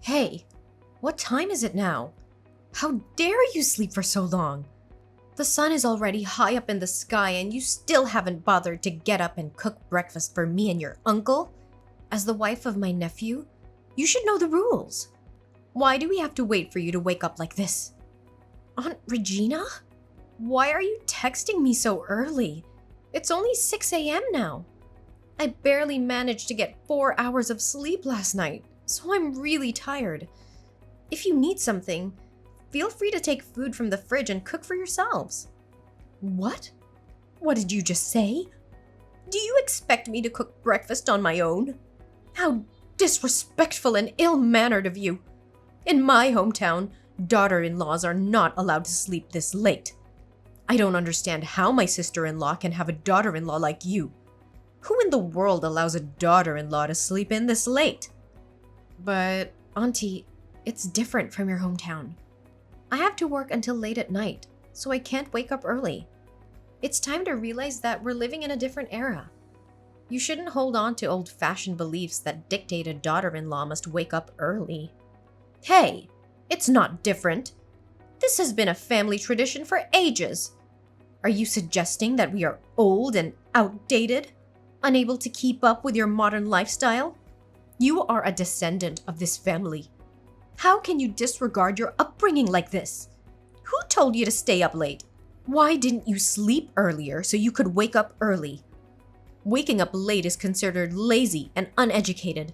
Hey, what time is it now? How dare you sleep for so long? The sun is already high up in the sky and you still haven't bothered to get up and cook breakfast for me and your uncle? As the wife of my nephew, you should know the rules. Why do we have to wait for you to wake up like this? Aunt Regina? Why are you texting me so early? It's only 6 a.m. now. I barely managed to get 4 hours of sleep last night, so I'm really tired. If you need something, feel free to take food from the fridge and cook for yourselves. What? What did you just say? Do you expect me to cook breakfast on my own? How disrespectful and ill-mannered of you. In my hometown, daughter-in-laws are not allowed to sleep this late. I don't understand how my sister-in-law can have a daughter-in-law like you. Who in the world allows a daughter-in-law to sleep in this late? But, Auntie, it's different from your hometown. I have to work until late at night, so I can't wake up early. It's time to realize that we're living in a different era. You shouldn't hold on to old-fashioned beliefs that dictate a daughter-in-law must wake up early. Hey, it's not different. This has been a family tradition for ages. Are you suggesting that we are old and outdated, unable to keep up with your modern lifestyle? You are a descendant of this family. How can you disregard your upbringing like this? Who told you to stay up late? Why didn't you sleep earlier so you could wake up early? Waking up late is considered lazy and uneducated.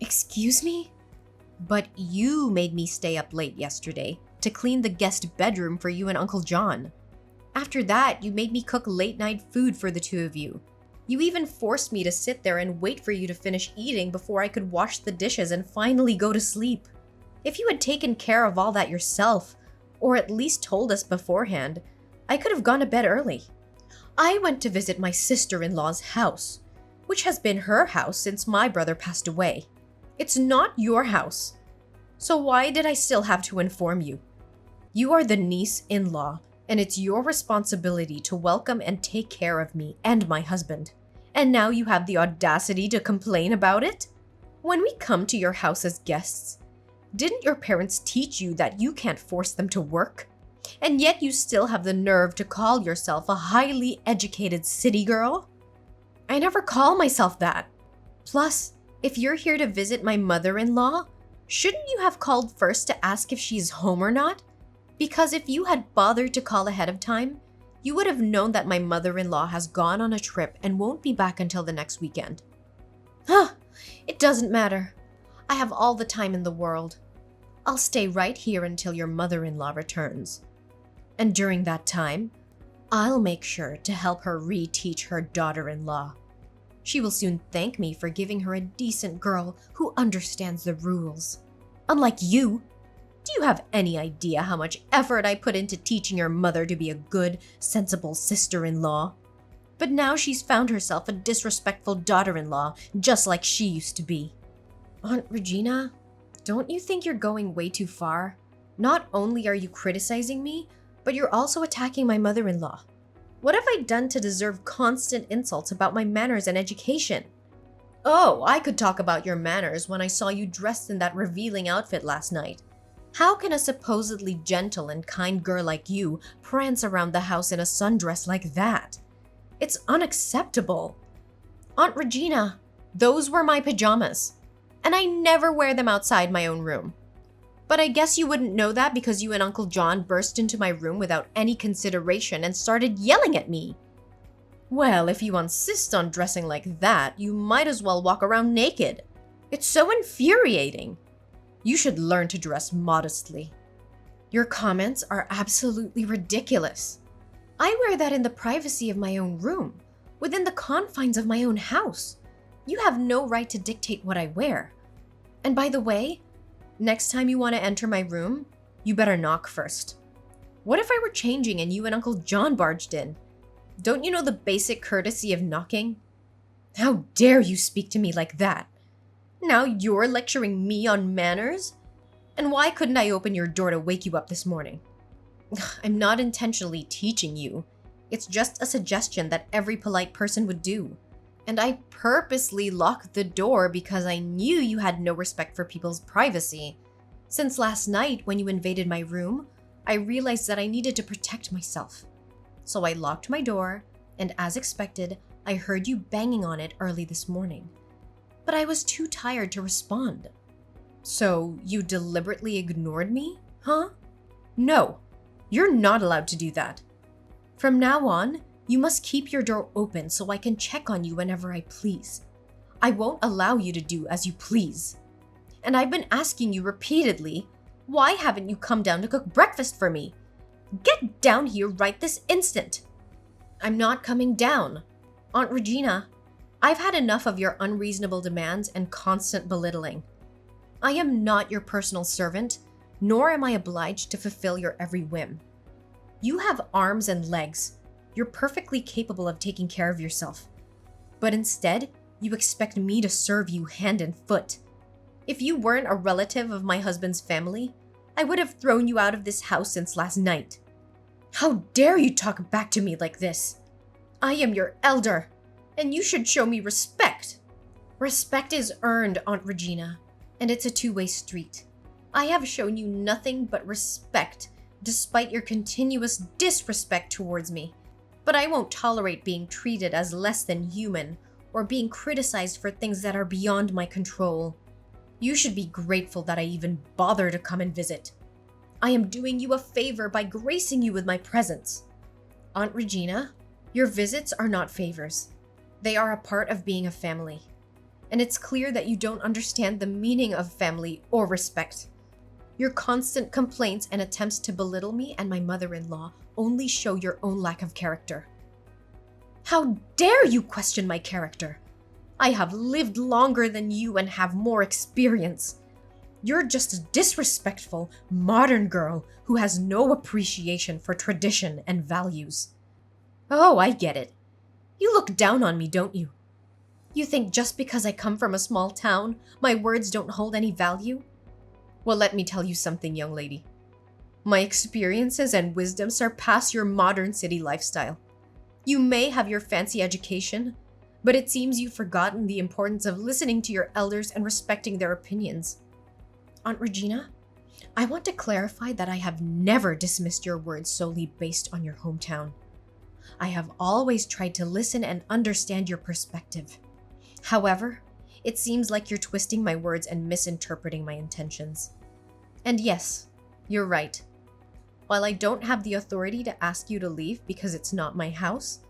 Excuse me? But you made me stay up late yesterday to clean the guest bedroom for you and Uncle John. After that, you made me cook late-night food for the two of you. You even forced me to sit there and wait for you to finish eating before I could wash the dishes and finally go to sleep. If you had taken care of all that yourself, or at least told us beforehand, I could have gone to bed early. I went to visit my sister-in-law's house, which has been her house since my brother passed away. It's not your house. So why did I still have to inform you? You are the niece-in-law, and it's your responsibility to welcome and take care of me and my husband. And now you have the audacity to complain about it? When we come to your house as guests, didn't your parents teach you that you can't force them to work? And yet you still have the nerve to call yourself a highly educated city girl? I never call myself that. Plus, if you're here to visit my mother-in-law, shouldn't you have called first to ask if she's home or not? Because if you had bothered to call ahead of time, you would have known that my mother-in-law has gone on a trip and won't be back until the next weekend. It doesn't matter. I have all the time in the world. I'll stay right here until your mother-in-law returns. And during that time, I'll make sure to help her reteach her daughter-in-law. She will soon thank me for giving her a decent girl who understands the rules. Unlike you. Do you have any idea how much effort I put into teaching your mother to be a good, sensible sister-in-law? But now she's found herself a disrespectful daughter-in-law, just like she used to be. Aunt Regina, don't you think you're going way too far? Not only are you criticizing me, but you're also attacking my mother-in-law. What have I done to deserve constant insults about my manners and education? Oh, I could talk about your manners when I saw you dressed in that revealing outfit last night. How can a supposedly gentle and kind girl like you prance around the house in a sundress like that? It's unacceptable. Aunt Regina, those were my pajamas, and I never wear them outside my own room. But I guess you wouldn't know that because you and Uncle John burst into my room without any consideration and started yelling at me. Well, if you insist on dressing like that, you might as well walk around naked. It's so infuriating. You should learn to dress modestly. Your comments are absolutely ridiculous. I wear that in the privacy of my own room, within the confines of my own house. You have no right to dictate what I wear. And by the way, next time you want to enter my room, you better knock first. What if I were changing and you and Uncle John barged in? Don't you know the basic courtesy of knocking? How dare you speak to me like that? Now you're lecturing me on manners? And why couldn't I open your door to wake you up this morning? I'm not intentionally teaching you. It's just a suggestion that every polite person would do. And I purposely locked the door because I knew you had no respect for people's privacy. Since last night, when you invaded my room, I realized that I needed to protect myself. So I locked my door, and as expected, I heard you banging on it early this morning. But I was too tired to respond. So you deliberately ignored me, huh? No, you're not allowed to do that. From now on, you must keep your door open so I can check on you whenever I please. I won't allow you to do as you please. And I've been asking you repeatedly, why haven't you come down to cook breakfast for me? Get down here right this instant. I'm not coming down. Aunt Regina, I've had enough of your unreasonable demands and constant belittling. I am not your personal servant, nor am I obliged to fulfill your every whim. You have arms and legs. You're perfectly capable of taking care of yourself. But instead, you expect me to serve you hand and foot. If you weren't a relative of my husband's family, I would have thrown you out of this house since last night. How dare you talk back to me like this? I am your elder, and you should show me respect. Respect is earned, Aunt Regina, and it's a two-way street. I have shown you nothing but respect, despite your continuous disrespect towards me. But I won't tolerate being treated as less than human, or being criticized for things that are beyond my control. You should be grateful that I even bother to come and visit. I am doing you a favor by gracing you with my presence. Aunt Regina, your visits are not favors. They are a part of being a family. And it's clear that you don't understand the meaning of family or respect. Your constant complaints and attempts to belittle me and my mother-in-law only show your own lack of character. How dare you question my character? I have lived longer than you and have more experience. You're just a disrespectful, modern girl who has no appreciation for tradition and values. Oh, I get it. You look down on me, don't you? You think just because I come from a small town, my words don't hold any value? Well, let me tell you something, young lady. My experiences and wisdom surpass your modern city lifestyle. You may have your fancy education, but it seems you've forgotten the importance of listening to your elders and respecting their opinions. Aunt Regina, I want to clarify that I have never dismissed your words solely based on your hometown. I have always tried to listen and understand your perspective. However, it seems like you're twisting my words and misinterpreting my intentions. And yes, you're right. While I don't have the authority to ask you to leave because it's not my house,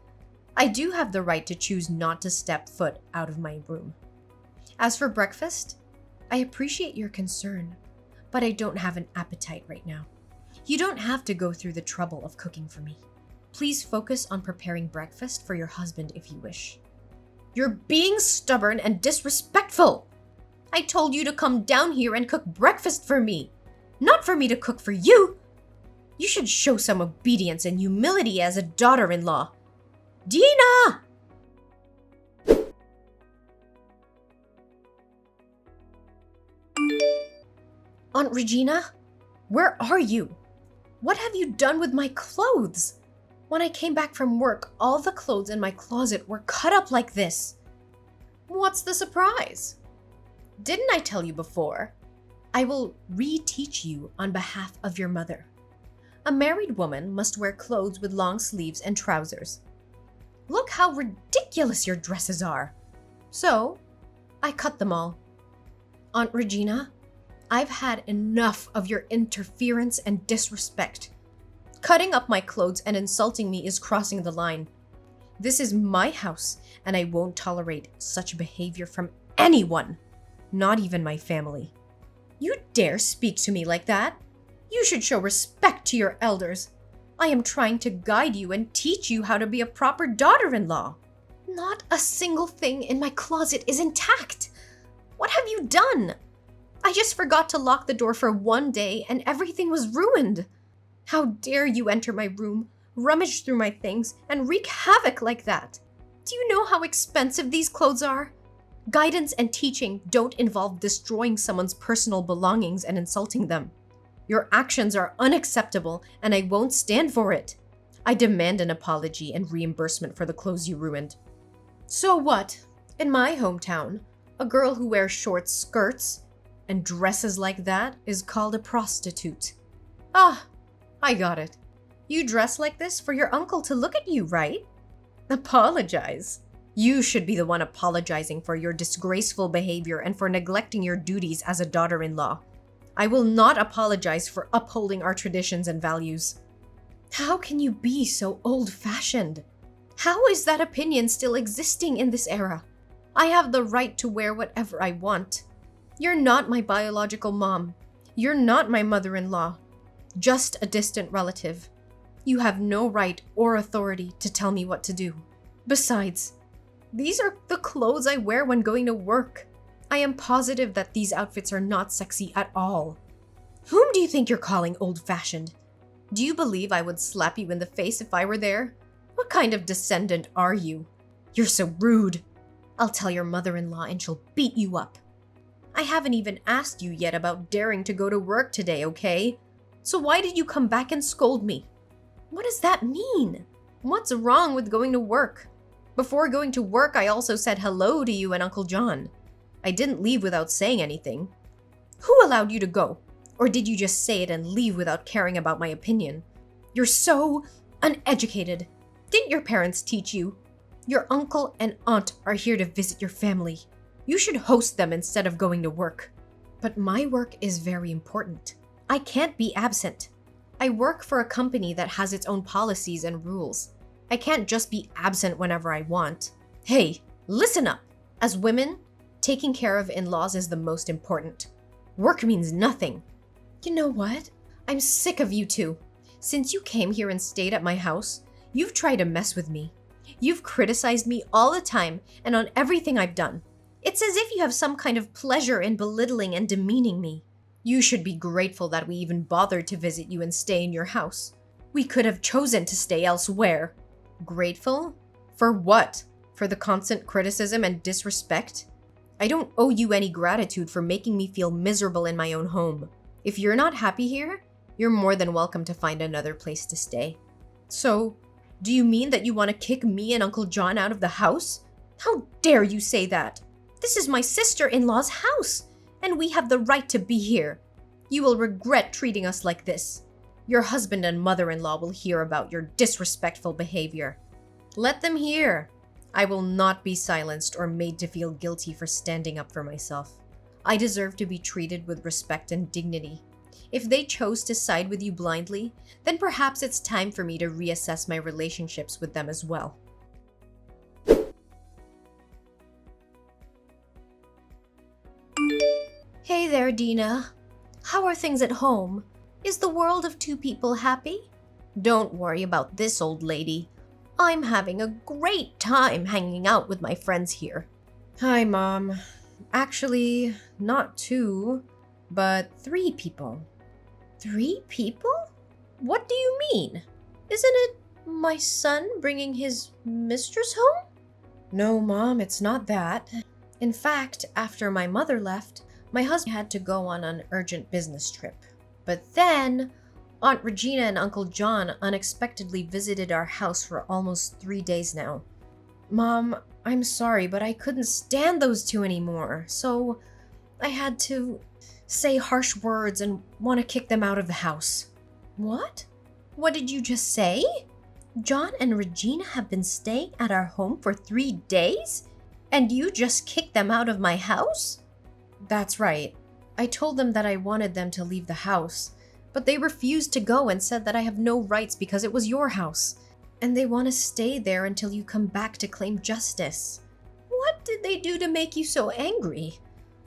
I do have the right to choose not to step foot out of my room. As for breakfast, I appreciate your concern, but I don't have an appetite right now. You don't have to go through the trouble of cooking for me. Please focus on preparing breakfast for your husband if you wish. You're being stubborn and disrespectful. I told you to come down here and cook breakfast for me, not for me to cook for you. You should show some obedience and humility as a daughter-in-law. Dina! Aunt Regina, where are you? What have you done with my clothes? When I came back from work, all the clothes in my closet were cut up like this. What's the surprise? Didn't I tell you before? I will reteach you on behalf of your mother. A married woman must wear clothes with long sleeves and trousers. Look how ridiculous your dresses are. So, I cut them all. Aunt Regina, I've had enough of your interference and disrespect. Cutting up my clothes and insulting me is crossing the line. This is my house, and I won't tolerate such behavior from anyone, not even my family. You dare speak to me like that? You should show respect to your elders. I am trying to guide you and teach you how to be a proper daughter-in-law. Not a single thing in my closet is intact. What have you done? I just forgot to lock the door for one day and everything was ruined. How dare you enter my room, rummage through my things, and wreak havoc like that? Do you know how expensive these clothes are? Guidance and teaching don't involve destroying someone's personal belongings and insulting them. Your actions are unacceptable, and I won't stand for it. I demand an apology and reimbursement for the clothes you ruined. So what? In my hometown, a girl who wears short skirts and dresses like that is called a prostitute. Ah, I got it. You dress like this for your uncle to look at you, right? Apologize. You should be the one apologizing for your disgraceful behavior and for neglecting your duties as a daughter-in-law. I will not apologize for upholding our traditions and values. How can you be so old-fashioned? How is that opinion still existing in this era? I have the right to wear whatever I want. You're not my biological mom. You're not my mother-in-law. Just a distant relative. You have no right or authority to tell me what to do. Besides, these are the clothes I wear when going to work. I am positive that these outfits are not sexy at all. Whom do you think you're calling old-fashioned? Do you believe I would slap you in the face if I were there? What kind of descendant are you? You're so rude. I'll tell your mother-in-law and she'll beat you up. I haven't even asked you yet about daring to go to work today, okay? So why did you come back and scold me? What does that mean? What's wrong with going to work? Before going to work, I also said hello to you and Uncle John. I didn't leave without saying anything. Who allowed you to go? Or did you just say it and leave without caring about my opinion? You're so uneducated. Didn't your parents teach you? Your uncle and aunt are here to visit your family. You should host them instead of going to work. But my work is very important. I can't be absent. I work for a company that has its own policies and rules. I can't just be absent whenever I want. Hey, listen up. As women, taking care of in-laws is the most important. Work means nothing. You know what? I'm sick of you two. Since you came here and stayed at my house, you've tried to mess with me. You've criticized me all the time and on everything I've done. It's as if you have some kind of pleasure in belittling and demeaning me. You should be grateful that we even bothered to visit you and stay in your house. We could have chosen to stay elsewhere. Grateful? For what? For the constant criticism and disrespect? I don't owe you any gratitude for making me feel miserable in my own home. If you're not happy here, you're more than welcome to find another place to stay. So, do you mean that you want to kick me and Uncle John out of the house? How dare you say that? This is my sister-in-law's house, and we have the right to be here. You will regret treating us like this. Your husband and mother-in-law will hear about your disrespectful behavior. Let them hear. I will not be silenced or made to feel guilty for standing up for myself. I deserve to be treated with respect and dignity. If they chose to side with you blindly, then perhaps it's time for me to reassess my relationships with them as well. Hey there, Dina. How are things at home? Is the world of two people happy? Don't worry about this old lady. I'm having a great time hanging out with my friends here. Hi, Mom. Actually, not two, but 3 people. 3 people? What do you mean? Isn't it my son bringing his mistress home? No, Mom, it's not that. In fact, after my mother left, my husband had to go on an urgent business trip. But then, Aunt Regina and Uncle John unexpectedly visited our house for almost 3 days now. Mom, I'm sorry, but I couldn't stand those 2 anymore, so I had to say harsh words and want to kick them out of the house. What? What did you just say? John and Regina have been staying at our home for 3 days? And you just kicked them out of my house? That's right. I told them that I wanted them to leave the house, but they refused to go and said that I have no rights because it was your house, and they want to stay there until you come back to claim justice. What did they do to make you so angry?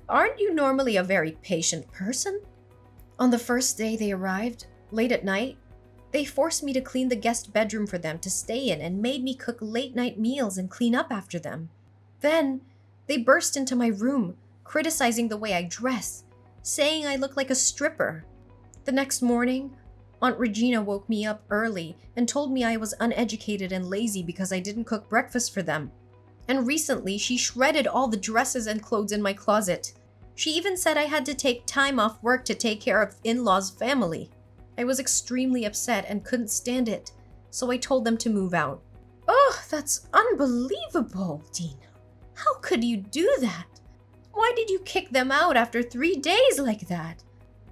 Aren't you normally a very patient person? On the first day they arrived, late at night, they forced me to clean the guest bedroom for them to stay in and made me cook late-night meals and clean up after them. Then, they burst into my room, criticizing the way I dress, saying I look like a stripper. The next morning, Aunt Regina woke me up early and told me I was uneducated and lazy because I didn't cook breakfast for them. And recently, she shredded all the dresses and clothes in my closet. She even said I had to take time off work to take care of in-laws' family. I was extremely upset and couldn't stand it, so I told them to move out. Oh, that's unbelievable, Dina. How could you do that? Why did you kick them out after 3 days like that?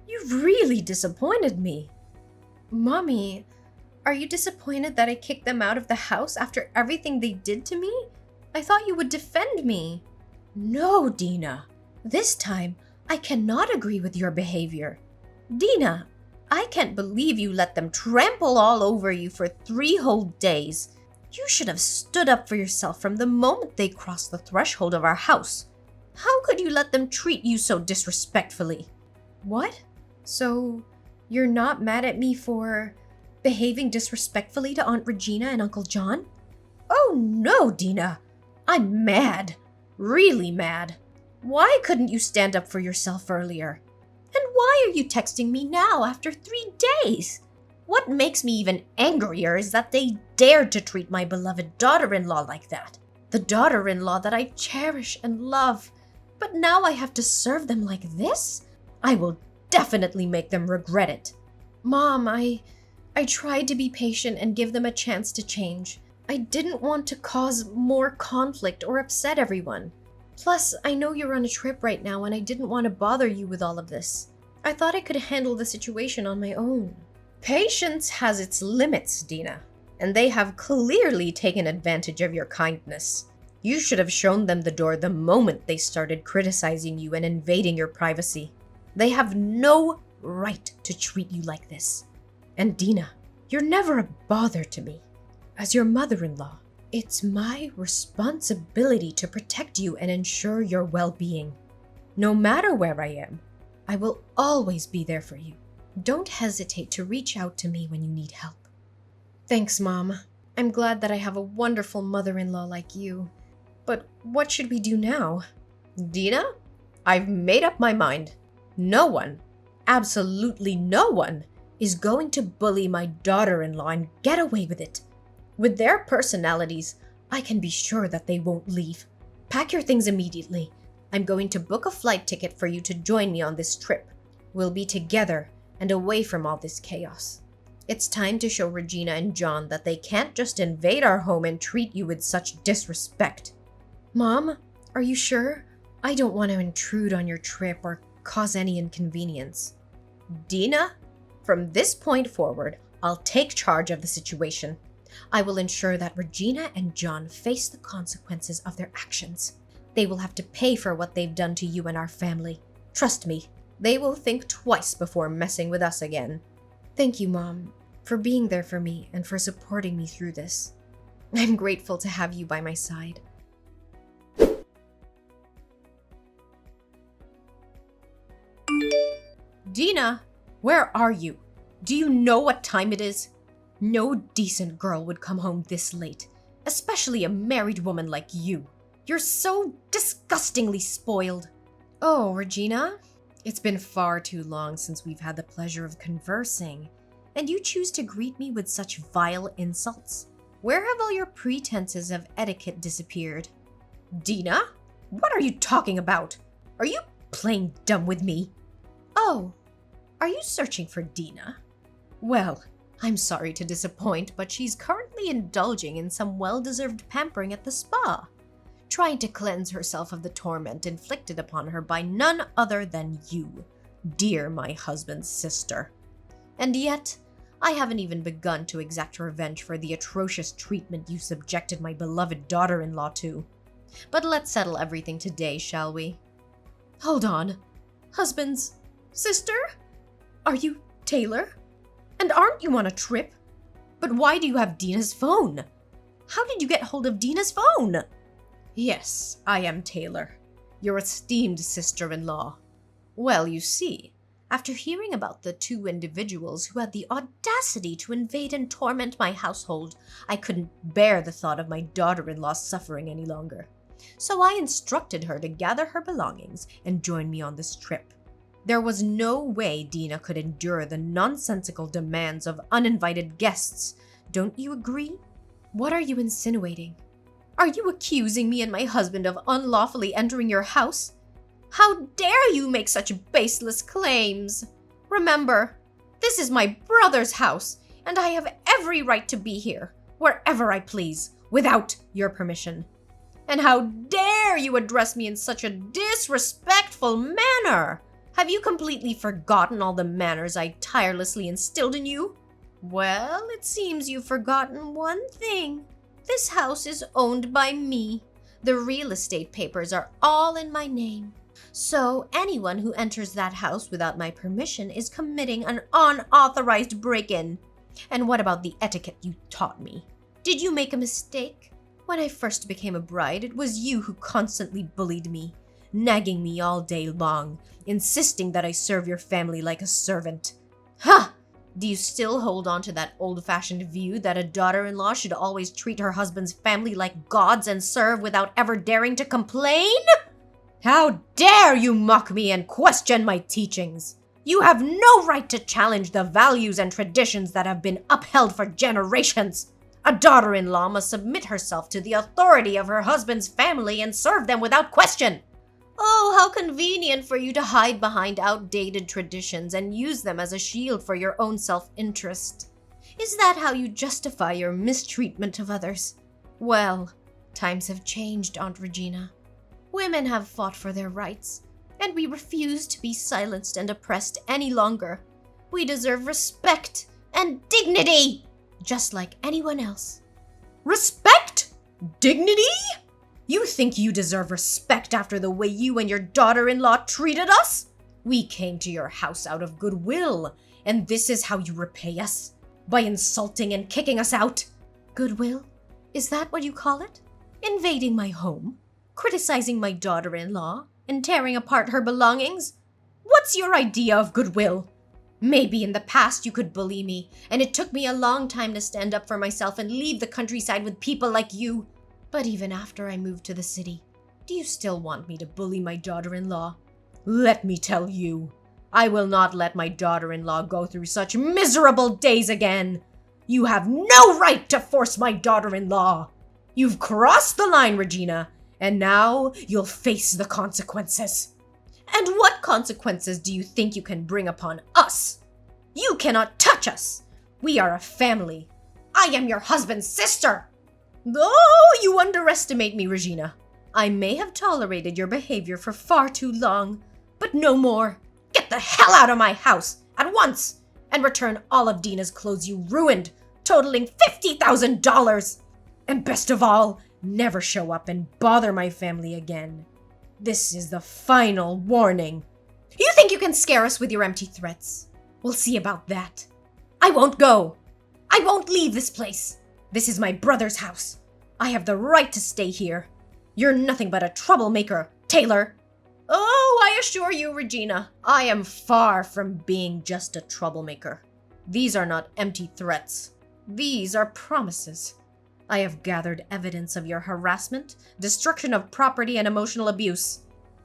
You've really disappointed me. Mommy, are you disappointed that I kicked them out of the house after everything they did to me? I thought you would defend me. No, Dina. This time, I cannot agree with your behavior. Dina, I can't believe you let them trample all over you for 3 whole days. You should have stood up for yourself from the moment they crossed the threshold of our house. How could you let them treat you so disrespectfully? What? So, you're not mad at me for behaving disrespectfully to Aunt Regina and Uncle John? Oh no, Dina. I'm mad. Really mad. Why couldn't you stand up for yourself earlier? And why are you texting me now after 3 days? What makes me even angrier is that they dared to treat my beloved daughter-in-law like that. The daughter-in-law that I cherish and love. But now I have to serve them like this? I will definitely make them regret it. Mom, I tried to be patient and give them a chance to change. I didn't want to cause more conflict or upset everyone. Plus, I know you're on a trip right now and I didn't want to bother you with all of this. I thought I could handle the situation on my own. Patience has its limits, Dina, and they have clearly taken advantage of your kindness. You should have shown them the door the moment they started criticizing you and invading your privacy. They have no right to treat you like this. And Dina, you're never a bother to me. As your mother-in-law, it's my responsibility to protect you and ensure your well-being. No matter where I am, I will always be there for you. Don't hesitate to reach out to me when you need help. Thanks, Mom. I'm glad that I have a wonderful mother-in-law like you. But what should we do now? Dina, I've made up my mind. No one, absolutely no one, is going to bully my daughter-in-law and get away with it. With their personalities, I can be sure that they won't leave. Pack your things immediately. I'm going to book a flight ticket for you to join me on this trip. We'll be together and away from all this chaos. It's time to show Regina and John that they can't just invade our home and treat you with such disrespect. Mom, are you sure? I don't want to intrude on your trip or cause any inconvenience. Dina, from this point forward, I'll take charge of the situation. I will ensure that Regina and John face the consequences of their actions. They will have to pay for what they've done to you and our family. Trust me, they will think twice before messing with us again. Thank you, Mom, for being there for me and for supporting me through this. I'm grateful to have you by my side. Dina, where are you? Do you know what time it is? No decent girl would come home this late, especially a married woman like you. You're so disgustingly spoiled. Oh, Regina, it's been far too long since we've had the pleasure of conversing, and you choose to greet me with such vile insults. Where have all your pretenses of etiquette disappeared? Dina, what are you talking about? Are you playing dumb with me? Oh, are you searching for Dina? Well, I'm sorry to disappoint, but she's currently indulging in some well-deserved pampering at the spa, trying to cleanse herself of the torment inflicted upon her by none other than you, dear my husband's sister. And yet, I haven't even begun to exact revenge for the atrocious treatment you subjected my beloved daughter-in-law to. But let's settle everything today, shall we? Hold on. Husband's sister? Are you Taylor? And aren't you on a trip? But why do you have Dina's phone? How did you get hold of Dina's phone? Yes, I am Taylor, your esteemed sister-in-law. Well, you see, after hearing about the 2 individuals who had the audacity to invade and torment my household, I couldn't bear the thought of my daughter-in-law suffering any longer. So I instructed her to gather her belongings and join me on this trip. There was no way Dina could endure the nonsensical demands of uninvited guests. Don't you agree? What are you insinuating? Are you accusing me and my husband of unlawfully entering your house? How dare you make such baseless claims? Remember, this is my brother's house, and I have every right to be here, wherever I please, without your permission. And how dare you address me in such a disrespectful manner? Have you completely forgotten all the manners I tirelessly instilled in you? Well, it seems you've forgotten one thing. This house is owned by me. The real estate papers are all in my name. So anyone who enters that house without my permission is committing an unauthorized break-in. And what about the etiquette you taught me? Did you make a mistake? When I first became a bride, it was you who constantly bullied me, nagging me all day long, insisting that I serve your family like a servant. Ha! Do you still hold on to that old-fashioned view that a daughter-in-law should always treat her husband's family like gods and serve without ever daring to complain? How dare you mock me and question my teachings? You have no right to challenge the values and traditions that have been upheld for generations. A daughter-in-law must submit herself to the authority of her husband's family and serve them without question. Oh, how convenient for you to hide behind outdated traditions and use them as a shield for your own self-interest. Is that how you justify your mistreatment of others? Well, times have changed, Aunt Regina. Women have fought for their rights, and we refuse to be silenced and oppressed any longer. We deserve respect and dignity, just like anyone else. Respect? Dignity? You think you deserve respect after the way you and your daughter-in-law treated us? We came to your house out of goodwill, and this is how you repay us? By insulting and kicking us out? Goodwill? Is that what you call it? Invading my home? Criticizing my daughter-in-law? And tearing apart her belongings? What's your idea of goodwill? Maybe in the past you could bully me, and it took me a long time to stand up for myself and leave the countryside with people like you. But even after I moved to the city, do you still want me to bully my daughter-in-law? Let me tell you, I will not let my daughter-in-law go through such miserable days again. You have no right to force my daughter-in-law. You've crossed the line, Regina, and now you'll face the consequences. And what consequences do you think you can bring upon us? You cannot touch us. We are a family. I am your husband's sister. Oh, you underestimate me, Regina. I may have tolerated your behavior for far too long, but no more. Get the hell out of my house at once and return all of Dina's clothes you ruined, totaling $50,000. And best of all, never show up and bother my family again. This is the final warning. You think you can scare us with your empty threats? We'll see about that. I won't go. I won't leave this place. This is my brother's house. I have the right to stay here. You're nothing but a troublemaker, Taylor. Oh, I assure you, Regina, I am far from being just a troublemaker. These are not empty threats. These are promises. I have gathered evidence of your harassment, destruction of property, and emotional abuse.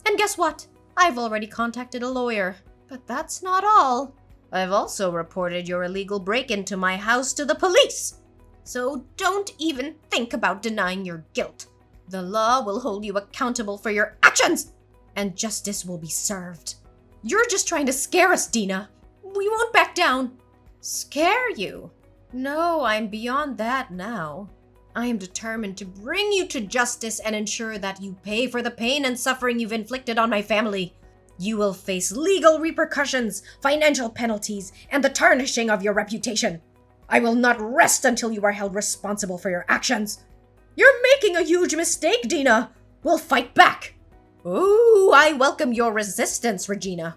And guess what? I've already contacted a lawyer. But that's not all. I've also reported your illegal break-in to my house to the police. So don't even think about denying your guilt. The law will hold you accountable for your actions, and justice will be served. You're just trying to scare us, Dina. We won't back down. Scare you? No, I'm beyond that now. I am determined to bring you to justice and ensure that you pay for the pain and suffering you've inflicted on my family. You will face legal repercussions, financial penalties, and the tarnishing of your reputation. I will not rest until you are held responsible for your actions. You're making a huge mistake, Dina. We'll fight back. Ooh, I welcome your resistance, Regina.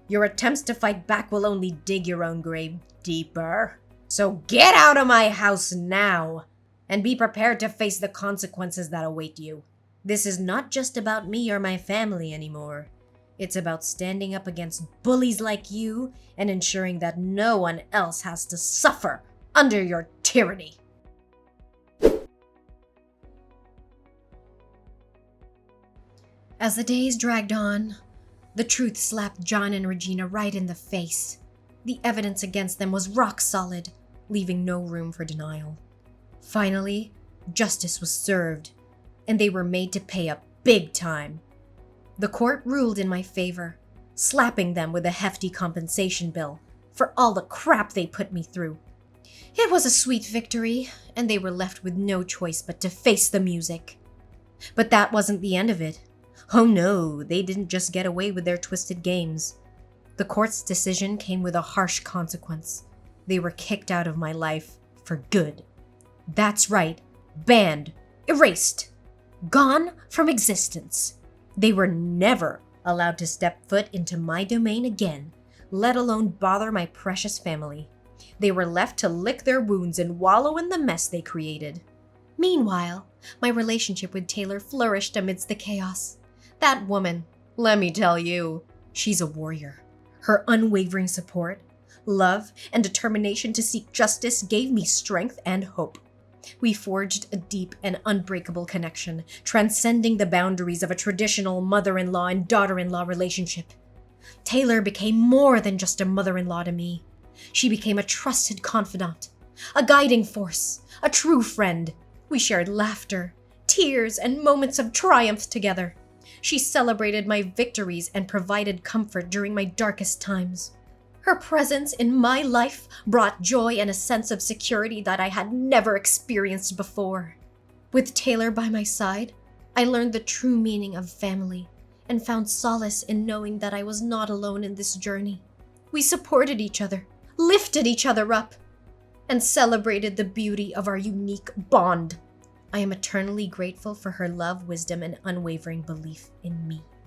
Your attempts to fight back will only dig your own grave deeper. So get out of my house now, and be prepared to face the consequences that await you. This is not just about me or my family anymore. It's about standing up against bullies like you and ensuring that no one else has to suffer under your tyranny. As the days dragged on, the truth slapped John and Regina right in the face. The evidence against them was rock solid, leaving no room for denial. Finally, justice was served, and they were made to pay up big time. The court ruled in my favor, slapping them with a hefty compensation bill for all the crap they put me through. It was a sweet victory, and they were left with no choice but to face the music. But that wasn't the end of it. Oh no, they didn't just get away with their twisted games. The court's decision came with a harsh consequence. They were kicked out of my life for good. That's right, banned, erased, gone from existence. They were never allowed to step foot into my domain again, let alone bother my precious family. They were left to lick their wounds and wallow in the mess they created. Meanwhile, my relationship with Taylor flourished amidst the chaos. That woman, let me tell you, she's a warrior. Her unwavering support, love, and determination to seek justice gave me strength and hope. We forged a deep and unbreakable connection, transcending the boundaries of a traditional mother-in-law and daughter-in-law relationship. Taylor became more than just a mother-in-law to me. She became a trusted confidant, a guiding force, a true friend. We shared laughter, tears, and moments of triumph together. She celebrated my victories and provided comfort during my darkest times. Her presence in my life brought joy and a sense of security that I had never experienced before. With Taylor by my side, I learned the true meaning of family and found solace in knowing that I was not alone in this journey. We supported each other, lifted each other up, and celebrated the beauty of our unique bond. I am eternally grateful for her love, wisdom, and unwavering belief in me.